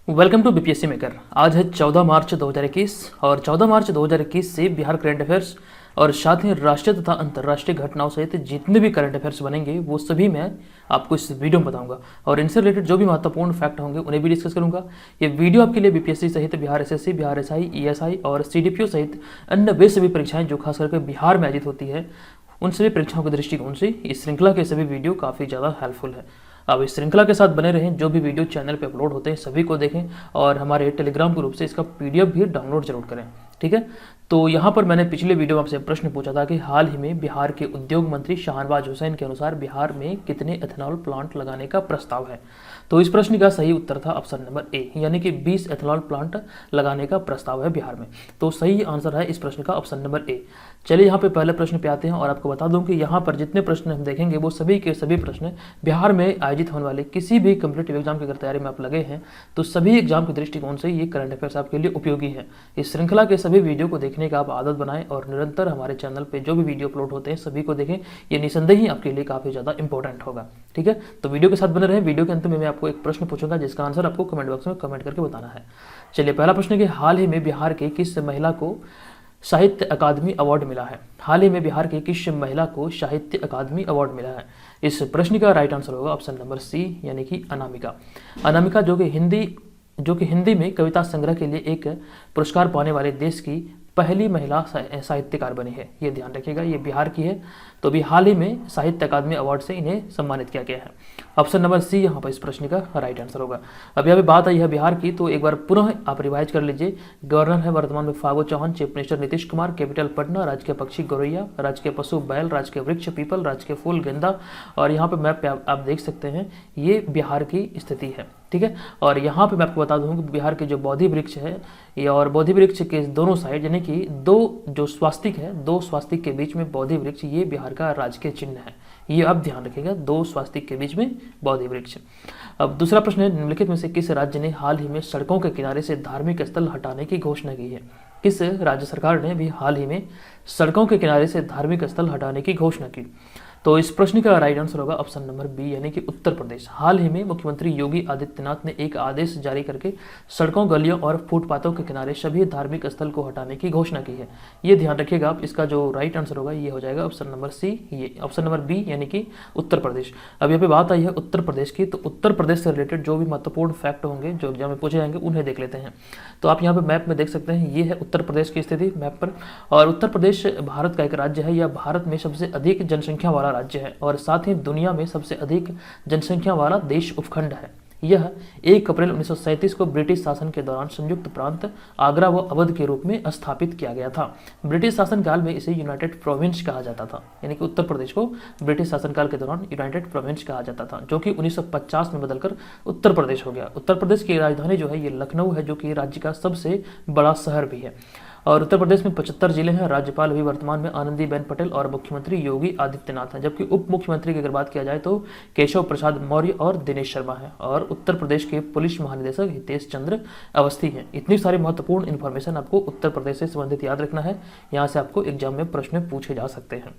Welcome to BPSC maker. आज है 14 मार्च 2021 और 14 मार्च 2021 से बिहार करंट अफेयर्स और साथ ही राष्ट्रीय तथा अंतर्राष्ट्रीय घटनाओं सहित जितने भी करंट अफेयर्स बनेंगे वो सभी मैं आपको इस वीडियो में बताऊंगा और इनसे रिलेटेड जो भी महत्वपूर्ण फैक्ट होंगे उन्हें भी डिस्कस करूंगा। ये वीडियो आपके लिए बीपीएससी सहित Bihar SSC, Bihar SI, ESI और सीडीपीओ सहित अन्य वे सभी परीक्षाएं जो खास करके बिहार में आयोजित होती है उन सभी परीक्षाओं के दृष्टिकोण से इस श्रृंखला के सभी वीडियो काफ़ी ज़्यादा हेल्पफुल है। अब इस श्रृंखला के साथ बने रहें, जो भी वीडियो चैनल पे अपलोड होते हैं सभी को देखें और हमारे टेलीग्राम ग्रुप से इसका पीडीएफ भी डाउनलोड जरूर करें। ठीक है, तो यहाँ पर मैंने पिछले वीडियो में आपसे प्रश्न पूछा था कि हाल ही में बिहार के उद्योग मंत्री शाहनवाज हुसैन के अनुसार बिहार में कितने एथेनॉल प्लांट लगाने का प्रस्ताव है। तो इस प्रश्न का सही उत्तर था ऑप्शन नंबर ए, यानी कि 20 एथेनॉल प्लांट लगाने का प्रस्ताव है बिहार में। तो सही आंसर है इस प्रश्न का ऑप्शन नंबर ए। चलिए यहाँ पे पहले प्रश्न पे आते हैं और आपको बता दूं कि यहाँ पर जितने प्रश्न हम देखेंगे वो सभी के सभी प्रश्न बिहार में आयोजित होने वाले किसी भी कम्पिटेटिव एग्जाम की अगर तैयारी में आप लगे हैं तो सभी एग्जाम के दृष्टिकोण से ये करंट अफेयर्स आपके लिए उपयोगी है। इस श्रृंखला के सभी वीडियो को देखने का आप आदत बनाएं और निरंतर हमारे चैनल पर जो भी वीडियो अपलोड होते हैं सभी को देखें। ये निसंदेह ही आपके लिए काफ़ी ज़्यादा इंपॉर्टेंट होगा। ठीक है, तो वीडियो के साथ बने रहें। वीडियो के अंत में मैं आपको एक प्रश्न पूछूंगा जिसका आंसर आपको कमेंट बॉक्स में कमेंट करके बताना है। चलिए, पहला प्रश्न है कि हाल ही में बिहार के किस महिला को साहित्य अकादमी अवार्ड मिला है। हाल ही में बिहार की किस महिला को साहित्य अकादमी अवार्ड मिला है। इस प्रश्न का राइट आंसर होगा ऑप्शन नंबर सी, यानी कि अनामिका। अनामिका जो कि हिंदी में कविता संग्रह के लिए एक पुरस्कार पाने वाले देश की पहली महिला साहित्यकार बनी है। ये ध्यान रखिएगा, ये बिहार की है। तो अभी हाल ही में साहित्य अकादमी अवार्ड से इन्हें सम्मानित किया गया है। ऑप्शन नंबर सी यहाँ पर इस प्रश्न का राइट आंसर होगा। अभी अभी बात आई है बिहार की, तो एक बार पुनः आप रिवाइज कर लीजिए। गवर्नर है वर्तमान में Phagu Chauhan, chief minister Nitish Kumar, capital Patna, राजकीय पक्षी गौरैया, राजकीय पशु बैल, राजकीय वृक्ष पीपल, राजकीय फूल गेंदा। और यहाँ पे मैप पे आप देख सकते हैं ये बिहार की स्थिति है। ठीक है, और यहाँ पे मैं आपको बता दूँ कि बिहार के जो बोधि वृक्ष है ये और बोधि वृक्ष के दोनों साइड यानी कि दो जो स्वास्तिक है, दो स्वास्तिक के बीच में बोधि वृक्ष, ये बिहार का राजकीय चिन्ह है। ये आप ध्यान रखिएगा, दो स्वास्तिक के बीच में बोधि वृक्ष। अब दूसरा प्रश्न है, निम्नलिखित में से किस राज्य ने हाल ही में सड़कों के किनारे से धार्मिक स्थल हटाने की घोषणा की है। किस राज्य सरकार ने भी हाल ही में सड़कों के किनारे से धार्मिक स्थल हटाने की घोषणा की। तो इस प्रश्न का राइट आंसर होगा ऑप्शन नंबर बी, यानी कि उत्तर प्रदेश। हाल ही में मुख्यमंत्री योगी आदित्यनाथ ने एक आदेश जारी करके सड़कों, गलियों और फुटपाथों के किनारे सभी धार्मिक स्थल को हटाने की घोषणा की है। ये ध्यान रखिएगा आप, इसका जो राइट आंसर होगा ये हो जाएगा ऑप्शन नंबर सी, ये ऑप्शन नंबर बी, यानी कि उत्तर प्रदेश। अब यहाँ पे बात आई है उत्तर प्रदेश की, तो उत्तर प्रदेश से रिलेटेड जो भी महत्वपूर्ण फैक्ट होंगे जो एग्जाम में पूछे जाएंगे उन्हें देख लेते हैं। तो आप यहाँ पे मैप में देख सकते हैं, ये है उत्तर प्रदेश की स्थिति मैप पर। और उत्तर प्रदेश भारत का एक राज्य है, यह भारत में सबसे अधिक जनसंख्या वाला राज्य है और साथ ही दुनिया में सबसे अधिक जनसंख्या वाला देश उपखंड है। यह 1 अप्रैल 1937 को ब्रिटिश शासन के दौरान संयुक्त प्रांत आगरा व अवध के रूप में स्थापित किया गया था। ब्रिटिश शासनकाल में इसे यूनाइटेड प्रोविंस कहा जाता था, यानी कि उत्तर प्रदेश को ब्रिटिश शासनकाल के दौरान यूनाइटेड प्रोविंस कहा जाता था, जो कि 1950 में बदलकर उत्तर प्रदेश हो गया। उत्तर प्रदेश की राजधानी जो है ये लखनऊ है, जो कि राज्य का सबसे बड़ा शहर भी है। और उत्तर प्रदेश में 75 जिले हैं। राज्यपाल अभी वर्तमान में आनंदीबेन पटेल और मुख्यमंत्री योगी आदित्यनाथ हैं, जबकि उप मुख्यमंत्री की अगर बात किया जाए तो केशव प्रसाद मौर्य और दिनेश शर्मा हैं। और उत्तर प्रदेश के पुलिस महानिदेशक हितेश चंद्र अवस्थी हैं। इतनी सारी महत्वपूर्ण इन्फॉर्मेशन आपको उत्तर प्रदेश से संबंधित याद रखना है, यहाँ से आपको एग्जाम में प्रश्न पूछे जा सकते हैं।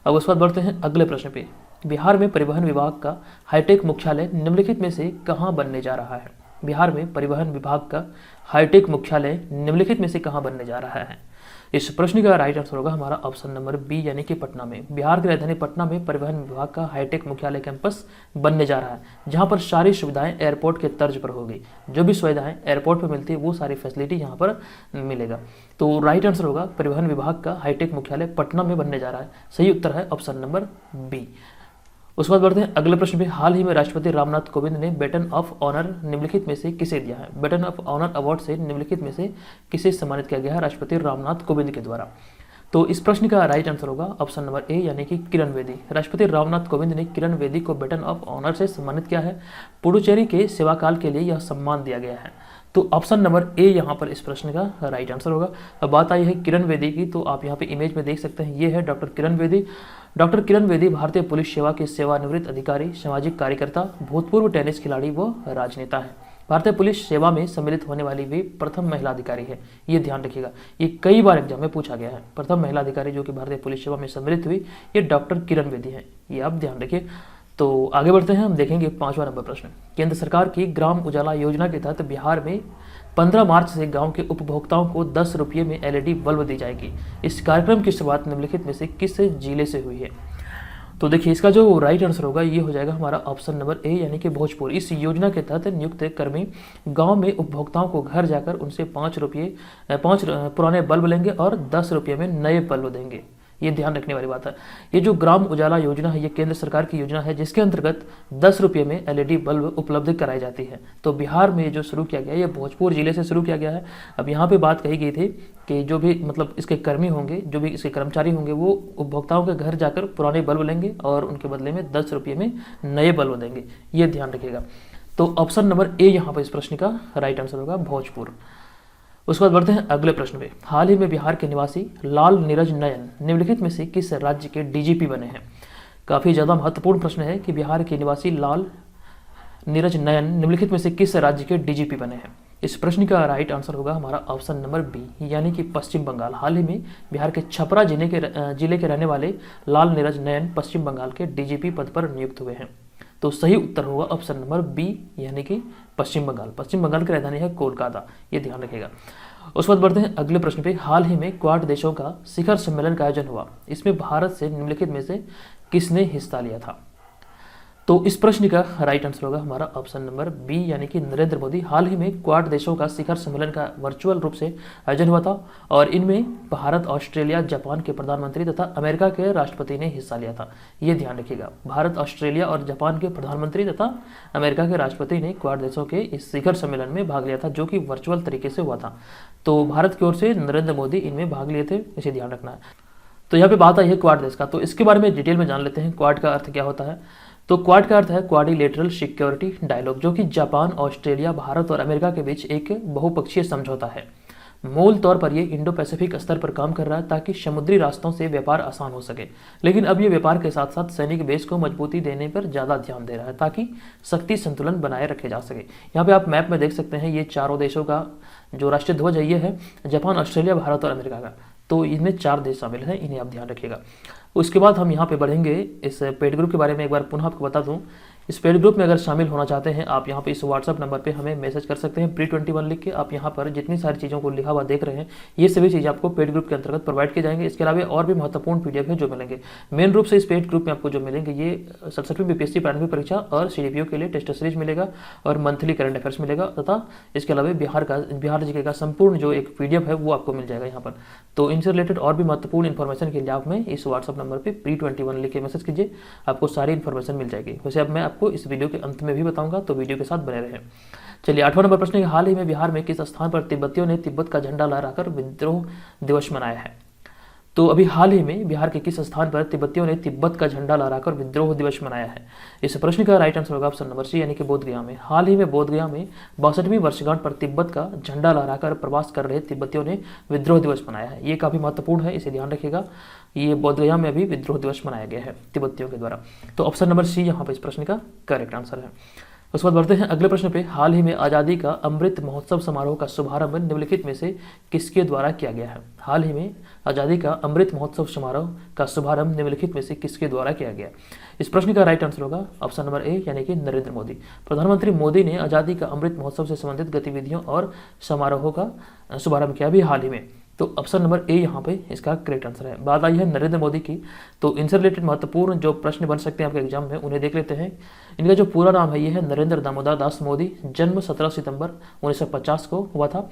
अब उस बाद बढ़ते हैं अगले प्रश्न पे। बिहार में परिवहन विभाग का हाईटेक मुख्यालय निम्नलिखित में से कहाँ बनने जा रहा है। बिहार में परिवहन विभाग का हाईटेक मुख्यालय निम्नलिखित में से कहाँ बनने जा रहा है। इस प्रश्न का राइट आंसर होगा हमारा ऑप्शन नंबर बी, यानी कि पटना में। बिहार की राजधानी पटना में परिवहन विभाग का हाईटेक मुख्यालय कैंपस बनने जा रहा है, जहां पर सारी सुविधाएं एयरपोर्ट के तर्ज पर होगी। जो भी सुविधाएं एयरपोर्ट पर मिलती है वो सारी फैसिलिटी यहाँ पर मिलेगा। तो राइट आंसर होगा परिवहन विभाग का हाईटेक मुख्यालय पटना में बनने जा रहा है। सही उत्तर है ऑप्शन नंबर बी। उसके बाद बढ़ते हैं अगले प्रश्न पे। हाल ही में राष्ट्रपति रामनाथ कोविंद ने बेटन ऑफ ऑनर निम्नलिखित में से किसे दिया है। बेटन ऑफ ऑनर अवार्ड से निम्नलिखित में से किसे सम्मानित किया गया है राष्ट्रपति रामनाथ कोविंद के द्वारा। तो इस प्रश्न का राइट आंसर होगा ऑप्शन नंबर ए, यानी कि किरण बेदी। राष्ट्रपति रामनाथ कोविंद ने किरण बेदी को बेटन ऑफ ऑनर से सम्मानित किया है। पुडुचेरी के सेवाकाल के लिए यह सम्मान दिया गया है। तो ऑप्शन नंबर ए यहाँ पर इस प्रश्न का राइट आंसर होगा। अब बात आई है किरण बेदी की, तो आप यहाँ पे इमेज में देख सकते हैं, ये है डॉक्टर किरण बेदी। डॉक्टर किरण बेदी भारतीय पुलिस सेवा के सेवानिवृत्त अधिकारी, सामाजिक कार्यकर्ता, भूतपूर्व टेनिस खिलाड़ी व राजनेता है। भारतीय पुलिस सेवा में सम्मिलित होने वाली वे प्रथम महिला अधिकारी है। ये ध्यान रखिएगा, ये कई बार एग्जाम में पूछा गया है। प्रथम महिला अधिकारी जो कि भारतीय पुलिस सेवा में सम्मिलित हुई, ये डॉक्टर किरण बेदी है, ये आप ध्यान रखिए। तो आगे बढ़ते हैं, हम देखेंगे 5वां नंबर प्रश्न। केंद्र सरकार की ग्राम उजाला योजना के तहत बिहार में 15 मार्च से गांव के उपभोक्ताओं को 10 रुपये में एलईडी बल्ब दी जाएगी। इस कार्यक्रम की शुरुआत निम्नलिखित में से किस जिले से हुई है? तो देखिए, इसका जो राइट आंसर होगा ये हो जाएगा हमारा ऑप्शन नंबर ए, यानी कि भोजपुर। इस योजना के तहत नियुक्त कर्मी गांव में उपभोक्ताओं को घर जाकर उनसे 5 पुराने बल्ब लेंगे और 10 रुपये में नए बल्ब देंगे। ये ध्यान रखने वाली बात है। ये जो ग्राम उजाला योजना है, ये केंद्र सरकार की योजना है जिसके अंतर्गत 10 रुपये में एलईडी बल्ब उपलब्ध कराई जाती है। तो बिहार में जो शुरू किया गया है, ये भोजपुर जिले से शुरू किया गया है। अब यहाँ पे बात कही गई थी कि जो भी मतलब इसके कर्मी होंगे, जो भी इसके कर्मचारी होंगे, वो उपभोक्ताओं के घर जाकर पुराने बल्ब लेंगे और उनके बदले में 10 रुपये में नए बल्ब देंगे। ये ध्यान रखिएगा। तो ऑप्शन नंबर ए यहाँ पर इस प्रश्न का राइट आंसर होगा, भोजपुर। उसके बाद बढ़ते हैं अगले प्रश्न पे। हाल ही में बिहार के निवासी लाल नीरज नयन निम्नलिखित में से किस राज्य के डीजीपी बने हैं? काफी ज्यादा महत्वपूर्ण प्रश्न है कि बिहार के निवासी लाल नीरज नयन निम्नलिखित में से किस राज्य के डीजीपी बने हैं। इस प्रश्न का राइट आंसर होगा हमारा ऑप्शन नंबर बी, यानी कि पश्चिम बंगाल। हाल ही में बिहार के छपरा जिले के रहने वाले लाल नीरज नयन पश्चिम बंगाल के डीजीपी पद पर नियुक्त हुए हैं। तो सही उत्तर होगा ऑप्शन नंबर बी, यानी कि पश्चिम बंगाल। पश्चिम बंगाल की राजधानी है कोलकाता, ये ध्यान रखिएगा। उसके बाद बढ़ते हैं अगले प्रश्न पे। हाल ही में क्वाड देशों का शिखर सम्मेलन का आयोजन हुआ, इसमें भारत से निम्नलिखित में से किसने हिस्सा लिया था? तो इस प्रश्न का राइट आंसर होगा हमारा ऑप्शन नंबर बी, यानी कि नरेंद्र मोदी। हाल ही में क्वाड देशों का शिखर सम्मेलन का वर्चुअल रूप से आयोजन हुआ था और इनमें भारत, ऑस्ट्रेलिया, जापान के प्रधानमंत्री तथा अमेरिका के राष्ट्रपति ने हिस्सा लिया था। ये ध्यान रखिएगा, भारत, ऑस्ट्रेलिया और जापान के प्रधानमंत्री तथा अमेरिका के राष्ट्रपति ने क्वाड देशों के इस शिखर सम्मेलन में भाग लिया था, जो कि वर्चुअल तरीके से हुआ था। तो भारत की ओर से नरेंद्र मोदी इनमें भाग लिए थे, इसे ध्यान रखना है। तो यहाँ पे बात आई है क्वाड देश का, तो इसके बारे में डिटेल में जान लेते हैं। क्वाड का अर्थ क्या होता है? तो क्वाड का अर्थ है क्वाड्रिलेटरल सिक्योरिटी डायलॉग, जो कि जापान, ऑस्ट्रेलिया, भारत और अमेरिका के बीच एक बहुपक्षीय समझौता है। मूल तौर पर ये इंडो पैसिफिक स्तर पर काम कर रहा है ताकि समुद्री रास्तों से व्यापार आसान हो सके, लेकिन अब ये व्यापार के साथ साथ सैनिक बेस को मजबूती देने पर ज़्यादा ध्यान दे रहा है ताकि शक्ति संतुलन बनाए रखे जा सके। यहाँ पे आप मैप में देख सकते हैं, ये चारों देशों का जो राष्ट्रीय ध्वज है ये है जापान, ऑस्ट्रेलिया, भारत और अमेरिका का। तो इनमें 4 देश शामिल हैं, इन्हें आप ध्यान रखिएगा। उसके बाद हम यहाँ पे बढ़ेंगे। इस पेड ग्रुप के बारे में एक बार पुनः आपको बता दूं, इस पेड ग्रुप में अगर शामिल होना चाहते हैं आप यहाँ पे इस व्हाट्सअप नंबर पे हमें मैसेज कर सकते हैं, pre21 लिख के। आप यहाँ पर जितनी सारी चीज़ों को लिखा हुआ देख रहे हैं, ये सभी चीज़ें आपको पेड ग्रुप के अंतर्गत प्रोवाइड किए जाएंगे। इसके अलावा और भी महत्वपूर्ण पीडीएफ है जो मिलेंगे। मेन रूप से इस पेड ग्रुप में आपको जो मिलेंगे, ये 67वीं बीपीएससी प्रारंभिक परीक्षा और सीडीपीओ के लिए टेस्ट सीरीज मिलेगा और मंथली करंट अफेयर्स मिलेगा, तथा इसके अलावा बिहार जीके का संपूर्ण जो एक पीडीएफ है वो आपको मिल जाएगा यहाँ पर। तो इनसे रिलेटेड और भी महत्वपूर्ण इन्फॉर्मेशन के लिए आप में इस व्हाट्सअप नंबर पर pre21 लिख के मैसेज कीजिए, आपको सारी इन्फॉर्मेशन मिल जाएगी। वैसे अब मैं आपको इस वीडियो के अंत में भी बताऊंगा, तो वीडियो के साथ बने रहें। चलिए 8वां नंबर प्रश्न है, हाल ही में बिहार में किस स्थान पर तिब्बतियों ने तिब्बत का झंडा लहराकर विद्रोह दिवस मनाया है? तो अभी हाल ही में बिहार के किस स्थान पर तिब्बतियों ने तिब्बत का झंडा लहराकर विद्रोह दिवस मनाया है? इस प्रश्न का राइट आंसर होगा ऑप्शन नंबर सी, यानी कि बोधगया में। हाल ही में बोधगया में 62वीं वर्षगांठ पर तिब्बत का झंडा लहराकर प्रवास कर रहे तिब्बतियों ने विद्रोह दिवस मनाया है। ये काफी महत्वपूर्ण है, इसे ध्यान रखिएगा। ये बोधगया में भी विद्रोह दिवस मनाया गया है तिब्बतियों के द्वारा। तो ऑप्शन नंबर सी यहाँ पर इस प्रश्न का करेक्ट आंसर है। उसके बाद बढ़ते हैं अगले प्रश्न पे। हाल ही में आज़ादी का अमृत महोत्सव समारोह का शुभारंभ निम्नलिखित में से किसके द्वारा किया गया है? हाल ही में आज़ादी का अमृत महोत्सव समारोह का शुभारंभ निम्नलिखित में से किसके द्वारा किया गया? इस प्रश्न का राइट आंसर होगा ऑप्शन नंबर ए, यानी कि नरेंद्र मोदी। प्रधानमंत्री मोदी ने आज़ादी का अमृत महोत्सव से संबंधित गतिविधियों और समारोहों का शुभारंभ किया अभी हाल ही में। तो ऑप्शन नंबर ए यहाँ पे इसका करेक्ट आंसर है। बात आई है नरेंद्र मोदी की, तो इनसे रिलेटेड महत्वपूर्ण जो प्रश्न बन सकते हैं आपके एग्जाम में, उन्हें देख लेते हैं। इनका जो पूरा नाम है ये है नरेंद्र दामोदर दास मोदी। जन्म 17 सितंबर 1950 को हुआ था,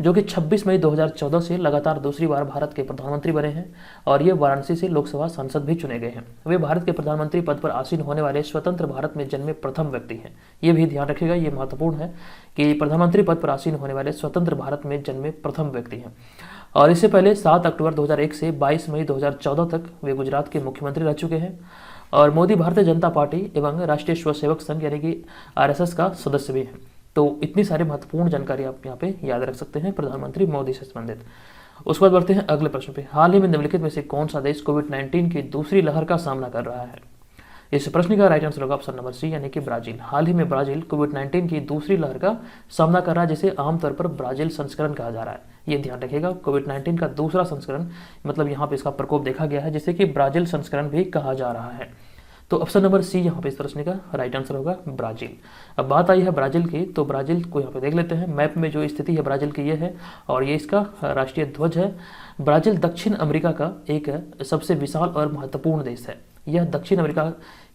जो कि 26 मई 2014 से लगातार दूसरी बार भारत के प्रधानमंत्री बने हैं और ये वाराणसी से लोकसभा सांसद भी चुने गए हैं। वे भारत के प्रधानमंत्री पद पर आसीन होने वाले स्वतंत्र भारत में जन्मे प्रथम व्यक्ति हैं। ये भी ध्यान रखिएगा, ये महत्वपूर्ण है कि प्रधानमंत्री पद पर आसीन होने वाले स्वतंत्र भारत में जन्मे प्रथम व्यक्ति हैं। और इससे पहले 7 अक्टूबर 2001 से 22 मई 2014 तक वे गुजरात के मुख्यमंत्री रह चुके हैं। और मोदी भारतीय जनता पार्टी एवं राष्ट्रीय स्वसेवक संघ यानी कि RSS का सदस्य भी हैं। तो इतनी सारी महत्वपूर्ण जानकारी आप यहाँ पे याद रख सकते हैं प्रधानमंत्री मोदी से संबंधित। उसके बाद बढ़ते हैं अगले प्रश्न पे। हाल ही में निम्नलिखित में से कौन सा देश कोविड-19 की दूसरी लहर का सामना कर रहा है? इस प्रश्न का राइट आंसर होगा ऑप्शन नंबर सी, यानी कि ब्राजील। हाल ही में ब्राजील कोविड-19 की दूसरी लहर का सामना कर रहा है, जिसे आमतौर पर ब्राजील संस्करण कहा जा रहा है। ये ध्यान रखिएगा, कोविड-19 का दूसरा संस्करण, मतलब यहाँ पे इसका प्रकोप देखा गया है, जिसे कि ब्राजील संस्करण भी कहा जा रहा है। तो तो ऑप्शन नंबर सी यहाँ पे इस प्रश्न का राइट आंसर होगा ब्राज़ील। अब बात आई है ब्राज़ील की, तो ब्राज़ील को यहाँ पे देख लेते हैं। मैप में जो स्थिति है ब्राज़ील की ये है और ये इसका राष्ट्रीय ध्वज है। ब्राज़ील दक्षिण अमेरिका का एक सबसे विशाल और महत्वपूर्ण देश है। यह दक्षिण अमेरिका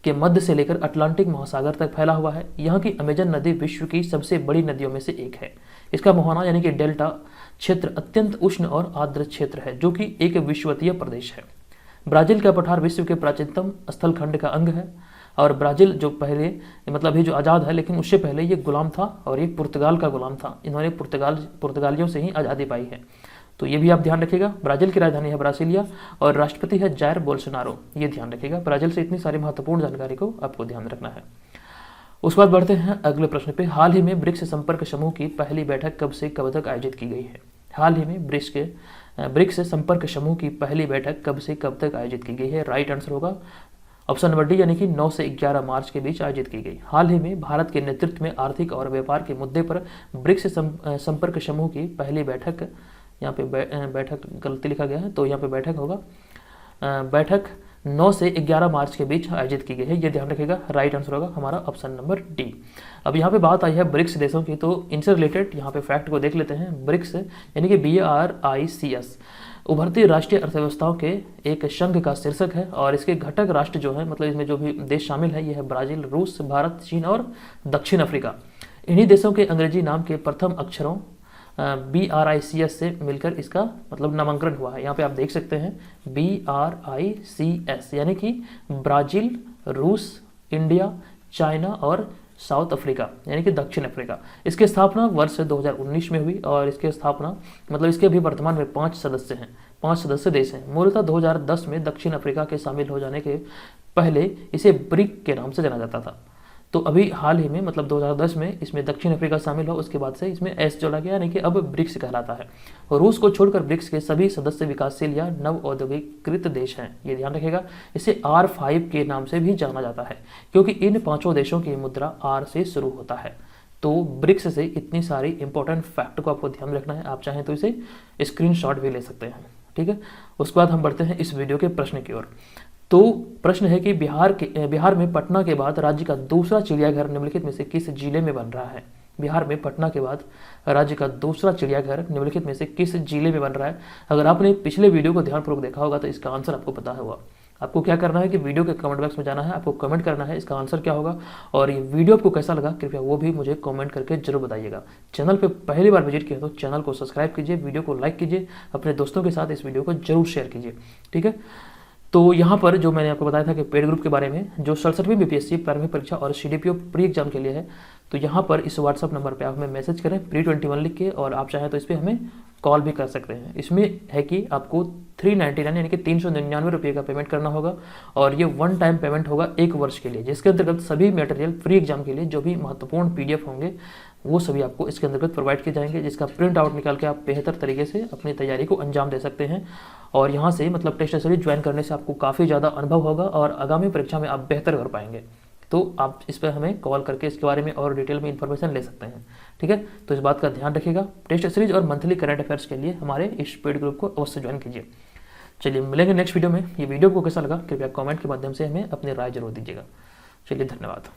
के मध्य से लेकर अटलांटिक महासागर तक फैला हुआ है। यहाँ की अमेजन नदी विश्व की सबसे बड़ी नदियों में से एक है। इसका मुहाना यानी कि डेल्टा क्षेत्र अत्यंत उष्ण और आर्द्र क्षेत्र है, जो कि एक विषुवतीय प्रदेश है। ब्राज़ील का पठार विश्व के प्राचीनतम स्थल खंड का अंग है और ब्राज़ील जो पहले मतलब ये जो आज़ाद है, लेकिन उससे पहले ये गुलाम था और ये पुर्तगाल का गुलाम था। इन्होंने पुर्तगालियों से ही आज़ादी पाई है, तो ये भी आप ध्यान रखिएगा। ब्राज़ील की राजधानी है ब्रासिलिया और राष्ट्रपति है जायर बोल्सोनारो, ये ध्यान रखिएगा। ब्राज़ील से इतनी सारी महत्वपूर्ण जानकारी को आपको ध्यान रखना है। उसके बाद बढ़ते हैं अगले प्रश्न पे। हाल ही में ब्रिक्स संपर्क समूह की पहली बैठक कब से कब तक आयोजित की गई है? हाल ही में ब्रिक्स संपर्क समूह की पहली बैठक कब से कब तक आयोजित की गई है? राइट आंसर होगा ऑप्शन नंबर डी, यानी कि 9 से 11 मार्च के बीच आयोजित की गई। हाल ही में भारत के नेतृत्व में आर्थिक और व्यापार के मुद्दे पर ब्रिक्स संपर्क समूह की पहली बैठक, यहाँ पे बैठक गलती लिखा गया है, तो यहाँ पे बैठक होगा, बैठक 9 से 11 मार्च के बीच आयोजित की गई है, ये ध्यान रखिएगा। राइट आंसर होगा हमारा ऑप्शन नंबर डी। अब यहाँ पे बात आई है ब्रिक्स देशों की, तो इनसे रिलेटेड यहाँ पे फैक्ट को देख लेते हैं। ब्रिक्स यानी कि BRICS उभरती राष्ट्रीय अर्थव्यवस्थाओं के एक संघ का शीर्षक है और इसके घटक राष्ट्र जो है, मतलब इसमें जो भी देश शामिल है, ये है ब्राज़ील, रूस, भारत, चीन और दक्षिण अफ्रीका। इन्हीं देशों के अंग्रेजी नाम के प्रथम अक्षरों BRICS से मिलकर इसका मतलब नामांकन हुआ है। यहाँ पे आप देख सकते हैं BRICS, यानी कि ब्राज़ील, रूस, इंडिया, चाइना और साउथ अफ्रीका यानी कि दक्षिण अफ्रीका। इसकी स्थापना वर्ष 2019 में हुई और इसके स्थापना मतलब इसके अभी वर्तमान में 5 सदस्य हैं, 5 सदस्य देश हैं। मूलतः 2010 में दक्षिण अफ्रीका के शामिल हो जाने के पहले इसे ब्रिक के नाम से जाना जाता था। तो अभी हाल ही में मतलब 2010 में इसमें दक्षिण अफ्रीका शामिल हो, उसके बाद से इसमें एस जोड़ा गया, यानी कि अब ब्रिक्स कहलाता है। रूस को छोड़कर ब्रिक्स के सभी सदस्य विकासशील या नव औद्योगिकृत देश हैं, ये ध्यान रखिएगा। इसे R5 के नाम से भी जाना जाता है क्योंकि इन 5 देशों की मुद्रा R से शुरू होता है। तो ब्रिक्स से इतनी सारी इंपॉर्टेंट फैक्ट को आपको ध्यान रखना है। आप चाहें तो इसे स्क्रीनशॉट भी ले सकते हैं, ठीक है। उसके बाद हम बढ़ते हैं इस वीडियो के प्रश्न की ओर। तो प्रश्न है कि बिहार में पटना के बाद राज्य का दूसरा चिड़ियाघर निम्नलिखित में से किस जिले में बन रहा है? बिहार में पटना के बाद राज्य का दूसरा चिड़ियाघर निम्नलिखित में से किस जिले में बन रहा है? अगर आपने पिछले वीडियो को ध्यानपूर्वक देखा होगा तो इसका आंसर आपको पता होगा। आपको क्या करना है कि वीडियो के कमेंट बॉक्स में जाना है, आपको कमेंट करना है इसका आंसर क्या होगा, और ये वीडियो आपको कैसा लगा कृपया वो भी मुझे कमेंट करके जरूर बताइएगा। चैनल पे पहली बार विजिट किया तो चैनल को सब्सक्राइब कीजिए, वीडियो को लाइक कीजिए, अपने दोस्तों के साथ इस वीडियो को जरूर शेयर कीजिए, ठीक है। तो यहाँ पर जो मैंने आपको बताया था कि पेड ग्रुप के बारे में, जो 67वीं BPSC प्रारंभिक परीक्षा और CDPO प्री एग्जाम के लिए है, तो यहाँ पर इस व्हाट्सअप नंबर पे आप हमें मैसेज करें pre21 लिख के, और आप चाहें तो इस पर हमें कॉल भी कर सकते हैं। इसमें है कि आपको 399 यानी कि 399 रुपये का पेमेंट करना होगा और ये वन टाइम पेमेंट होगा 1 वर्ष के लिए, जिसके अंतर्गत सभी मटेरियल प्री एग्जाम के लिए जो भी महत्वपूर्ण PDF होंगे वो सभी आपको इसके अंतर्गत प्रोवाइड किए जाएंगे, जिसका प्रिंट आउट निकाल के आप बेहतर तरीके से अपनी तैयारी को अंजाम दे सकते हैं। और यहाँ से मतलब टेस्ट सीरीज ज्वाइन करने से आपको काफ़ी ज़्यादा अनुभव होगा और आगामी परीक्षा में आप बेहतर कर पाएंगे। तो आप इस पर हमें कॉल करके इसके बारे में और डिटेल में इन्फॉर्मेशन ले सकते हैं, ठीक है। तो इस बात का ध्यान रखिएगा। टेस्ट सीरीज और मंथली करंट अफेयर्स के लिए हमारे इस पेड ग्रुप को अवश्य ज्वाइन कीजिए। चलिए मिलेंगे नेक्स्ट वीडियो में। ये वीडियो को कैसा लगा कृपया कमेंट के माध्यम से हमें अपनी राय जरूर दीजिएगा। चलिए धन्यवाद।